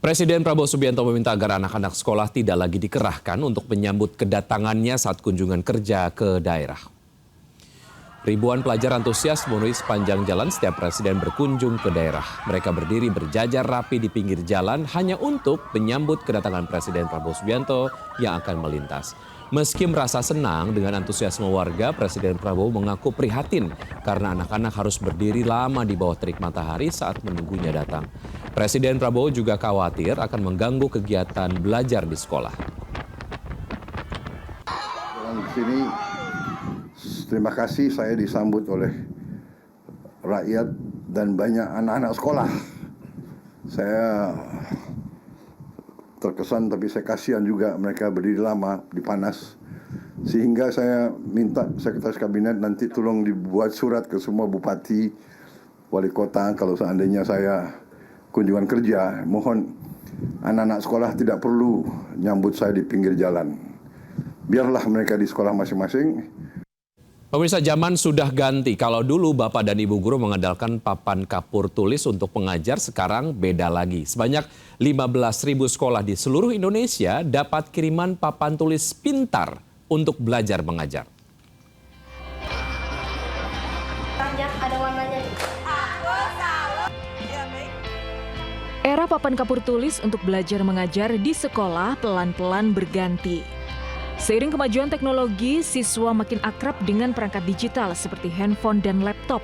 Presiden Prabowo Subianto meminta agar anak-anak sekolah tidak lagi dikerahkan untuk menyambut kedatangannya saat kunjungan kerja ke daerah. Ribuan pelajar antusias memenuhi sepanjang jalan setiap presiden berkunjung ke daerah. Mereka berdiri berjajar rapi di pinggir jalan hanya untuk menyambut kedatangan Presiden Prabowo Subianto yang akan melintas. Meski merasa senang dengan antusiasme warga, Presiden Prabowo mengaku prihatin karena anak-anak harus berdiri lama di bawah terik matahari saat menunggunya datang. Presiden Prabowo juga khawatir akan mengganggu kegiatan belajar di sekolah. Di sini, terima kasih saya disambut oleh rakyat dan banyak anak-anak sekolah. Saya terkesan tapi saya kasihan juga mereka berdiri lama di panas. Sehingga saya minta Sekretaris Kabinet nanti tolong dibuat surat ke semua bupati, wali kota kalau seandainya saya kunjungan kerja, mohon anak-anak sekolah tidak perlu nyambut saya di pinggir jalan. Biarlah mereka di sekolah masing-masing. Pemirsa, zaman sudah ganti. Kalau dulu Bapak dan Ibu guru mengandalkan papan kapur tulis untuk mengajar, sekarang beda lagi. Sebanyak 15.000 sekolah di seluruh Indonesia dapat kiriman papan tulis pintar untuk belajar mengajar. Ada warnanya. Era papan kapur tulis untuk belajar mengajar di sekolah pelan-pelan berganti. Seiring kemajuan teknologi, siswa makin akrab dengan perangkat digital seperti handphone dan laptop.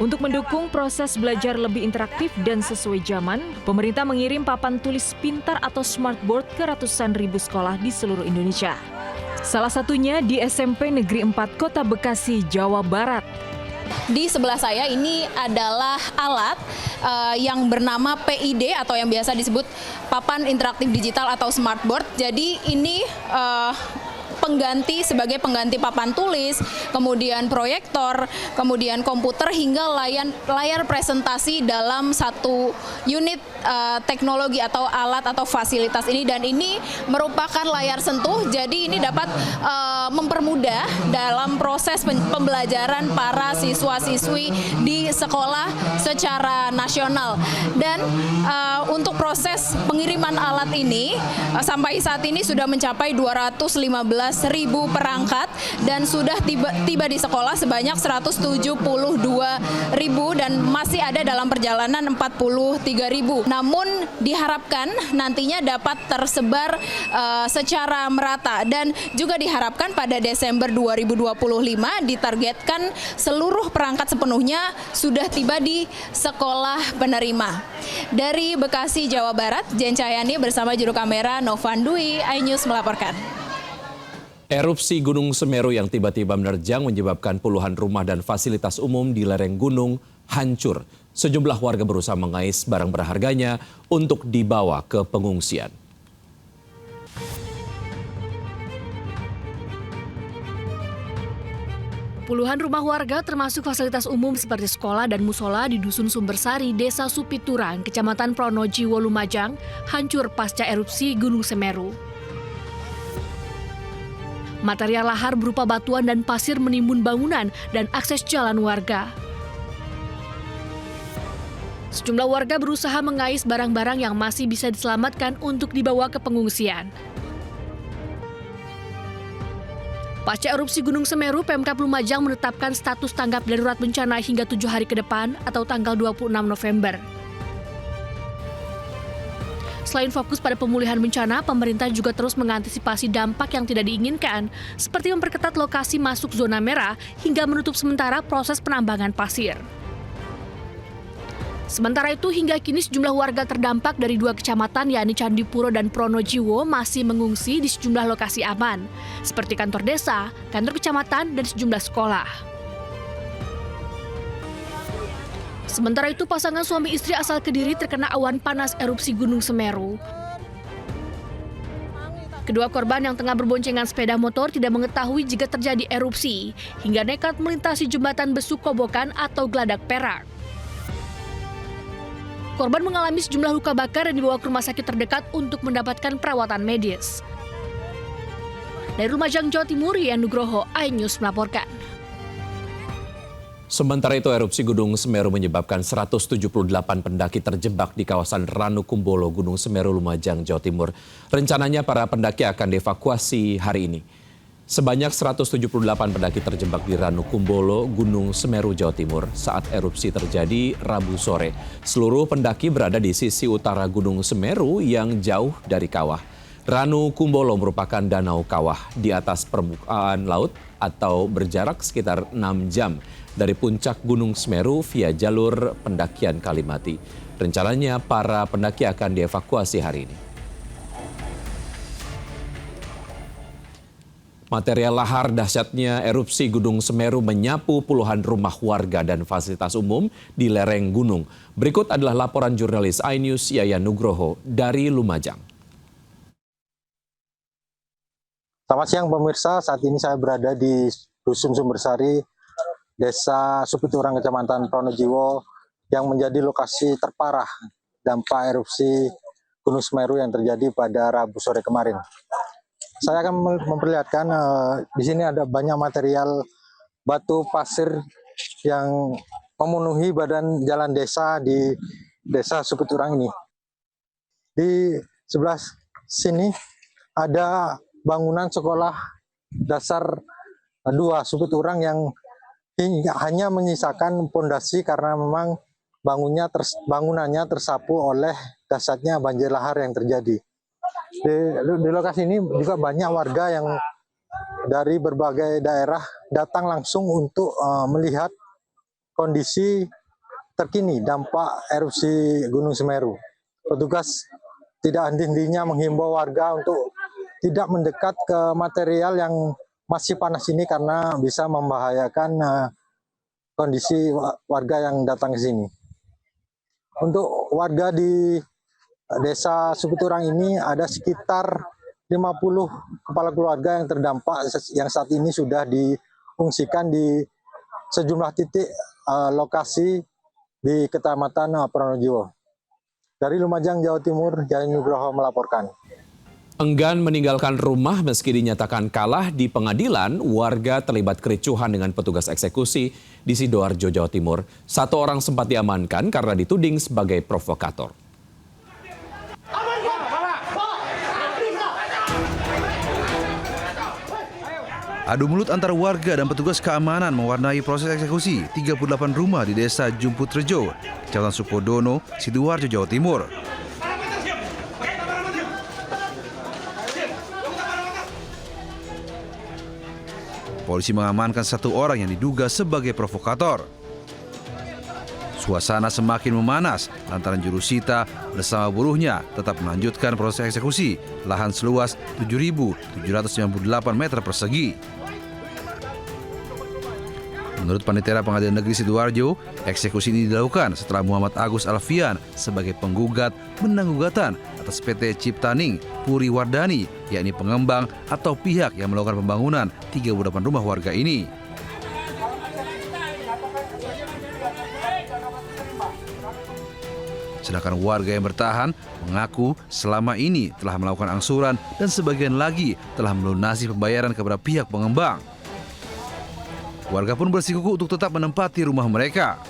Untuk mendukung proses belajar lebih interaktif dan sesuai zaman, pemerintah mengirim papan tulis pintar atau smartboard ke ratusan ribu sekolah di seluruh Indonesia. Salah satunya di SMP Negeri 4 Kota Bekasi, Jawa Barat. Di sebelah saya ini adalah alat yang bernama PID atau yang biasa disebut papan interaktif digital atau smartboard. Jadi ini sebagai pengganti papan tulis, kemudian proyektor, kemudian komputer hingga layar presentasi dalam satu unit teknologi atau alat atau fasilitas ini, dan ini merupakan layar sentuh, jadi ini dapat mempermudah dalam proses pembelajaran para siswa-siswi di sekolah secara nasional. Dan untuk proses pengiriman alat ini sampai saat ini sudah mencapai 215.000 perangkat dan sudah tiba di sekolah sebanyak 172.000 dan masih ada dalam perjalanan 43.000. Namun diharapkan nantinya dapat tersebar secara merata, dan juga diharapkan pada Desember 2025 ditargetkan seluruh perangkat sepenuhnya sudah tiba di sekolah penerima. Dari Bekasi, Jawa Barat, Jen Cahyani bersama juru kamera Novan Dwi, iNews melaporkan. Erupsi Gunung Semeru yang tiba-tiba menerjang menyebabkan puluhan rumah dan fasilitas umum di lereng gunung hancur. Sejumlah warga berusaha mengais barang berharganya untuk dibawa ke pengungsian. Puluhan rumah warga termasuk fasilitas umum seperti sekolah dan musola di Dusun Sumbersari, Desa Supiturang, Kecamatan Pronojiwo, Lumajang, hancur pasca erupsi Gunung Semeru. Material lahar berupa batuan dan pasir menimbun bangunan dan akses jalan warga. Sejumlah warga berusaha mengais barang-barang yang masih bisa diselamatkan untuk dibawa ke pengungsian. Pasca erupsi Gunung Semeru, Pemkab Lumajang menetapkan status tanggap darurat bencana hingga 7 hari ke depan atau tanggal 26 November. Selain fokus pada pemulihan bencana, pemerintah juga terus mengantisipasi dampak yang tidak diinginkan, seperti memperketat lokasi masuk zona merah hingga menutup sementara proses penambangan pasir. Sementara itu, hingga kini sejumlah warga terdampak dari 2 kecamatan, yakni Candipuro dan Pronojiwo, masih mengungsi di sejumlah lokasi aman, seperti kantor desa, kantor kecamatan, dan sejumlah sekolah. Sementara itu, pasangan suami istri asal Kediri terkena awan panas erupsi Gunung Semeru. Kedua korban yang tengah berboncengan sepeda motor tidak mengetahui jika terjadi erupsi, hingga nekat melintasi jembatan Besuk Kobokan atau Geladak Perak. Korban mengalami sejumlah luka bakar dan dibawa ke rumah sakit terdekat untuk mendapatkan perawatan medis. Dari Lumajang, Jawa Timur, Rian Nugroho, iNews melaporkan. Sementara itu, erupsi Gunung Semeru menyebabkan 178 pendaki terjebak di kawasan Ranukumbolo, Gunung Semeru, Lumajang, Jawa Timur. Rencananya para pendaki akan dievakuasi hari ini. Sebanyak 178 pendaki terjebak di Ranukumbolo, Gunung Semeru, Jawa Timur saat erupsi terjadi Rabu sore. Seluruh pendaki berada di sisi utara Gunung Semeru yang jauh dari kawah. Ranukumbolo merupakan danau kawah di atas permukaan laut atau berjarak sekitar 6 jam dari puncak Gunung Semeru via jalur pendakian Kalimati. Rencananya para pendaki akan dievakuasi hari ini. Material lahar dahsyatnya erupsi Gunung Semeru menyapu puluhan rumah warga dan fasilitas umum di lereng gunung. Berikut adalah laporan jurnalis iNews Yayan Nugroho dari Lumajang. Selamat siang pemirsa, saat ini saya berada di Dusun Sumbersari, Desa Supiturang, Kecamatan Pronojiwo, yang menjadi lokasi terparah dampak erupsi Gunung Semeru yang terjadi pada Rabu sore kemarin. Saya akan memperlihatkan di sini ada banyak material batu pasir yang memenuhi badan jalan desa di Desa Supiturang ini. Di sebelah sini ada bangunan sekolah dasar 2 Supiturang yang hanya menyisakan pondasi karena memang bangunannya tersapu oleh dahsyatnya banjir lahar yang terjadi. Di lokasi ini juga banyak warga yang dari berbagai daerah datang langsung untuk melihat kondisi terkini dampak erupsi Gunung Semeru. Petugas tidak henti-hentinya menghimbau warga untuk tidak mendekat ke material yang masih panas ini karena bisa membahayakan kondisi warga yang datang ke sini. Untuk warga di Desa Supiturang ini ada sekitar 50 kepala keluarga yang terdampak yang saat ini sudah diungsikan di sejumlah titik lokasi di Kecamatan Pronojiwo. Dari Lumajang, Jawa Timur, Yayan Nugroho melaporkan. Enggan meninggalkan rumah meski dinyatakan kalah di pengadilan, warga terlibat kericuhan dengan petugas eksekusi di Sidoarjo, Jawa Timur. 1 orang sempat diamankan karena dituding sebagai provokator. Adu mulut antar warga dan petugas keamanan mewarnai proses eksekusi 38 rumah di Desa Jumputrejo, Kecamatan Sukodono, Sidoarjo, Jawa Timur. Polisi mengamankan 1 orang yang diduga sebagai provokator. Suasana semakin memanas lantaran jurusita bersama buruhnya tetap melanjutkan proses eksekusi lahan seluas 7.798 meter persegi. Menurut Panitera Pengadilan Negeri Sidoarjo, eksekusi ini dilakukan setelah Muhammad Agus Alfian sebagai penggugat menang gugatan atas PT Ciptaning Puri Wardani, yakni pengembang atau pihak yang melakukan pembangunan 38 rumah warga ini. Sedangkan warga yang bertahan mengaku selama ini telah melakukan angsuran dan sebagian lagi telah melunasi pembayaran kepada pihak pengembang. Warga pun bersikukuh untuk tetap menempati rumah mereka.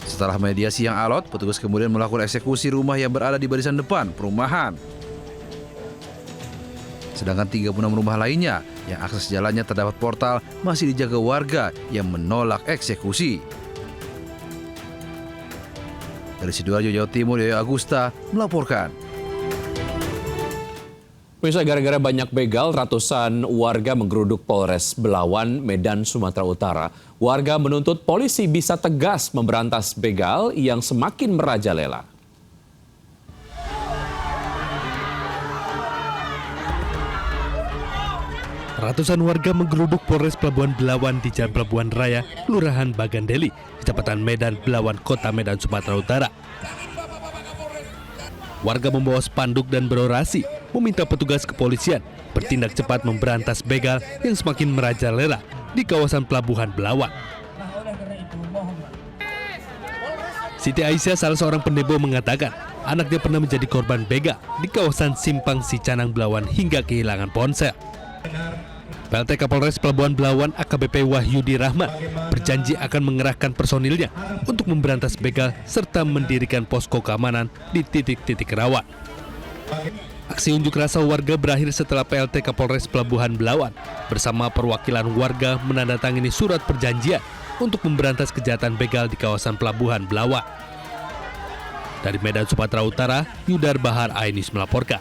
Setelah mediasi yang alot, petugas kemudian melakukan eksekusi rumah yang berada di barisan depan perumahan. Sedangkan 36 rumah lainnya yang akses jalannya terdapat portal masih dijaga warga yang menolak eksekusi. Dari Sidoarjo, Jawa Timur, Yoyo Agusta melaporkan. Pemirsa, gara-gara banyak begal, ratusan warga menggeruduk Polres Belawan, Medan, Sumatera Utara. Warga menuntut polisi bisa tegas memberantas begal yang semakin merajalela. Ratusan warga menggeruduk Polres Pelabuhan Belawan di Jalan Pelabuhan Raya, Kelurahan Bagandeli, Kecamatan Medan, Belawan, Kota Medan, Sumatera Utara. Warga membawa spanduk dan berorasi meminta petugas kepolisian bertindak cepat memberantas begal yang semakin merajalela di kawasan Pelabuhan Belawan. Siti Aisyah, salah seorang pendemo, mengatakan anaknya pernah menjadi korban begal di kawasan Simpang Sicanang Belawan hingga kehilangan ponsel. PLT Kapolres Pelabuhan Belawan AKBP Wahyudi Rahmat berjanji akan mengerahkan personilnya untuk memberantas begal serta mendirikan posko keamanan di titik-titik rawan. Aksi unjuk rasa warga berakhir setelah PLT Kapolres Pelabuhan Belawan bersama perwakilan warga menandatangani surat perjanjian untuk memberantas kejahatan begal di kawasan Pelabuhan Belawan. Dari Medan, Sumatera Utara, Yudar Bahar Ainis melaporkan.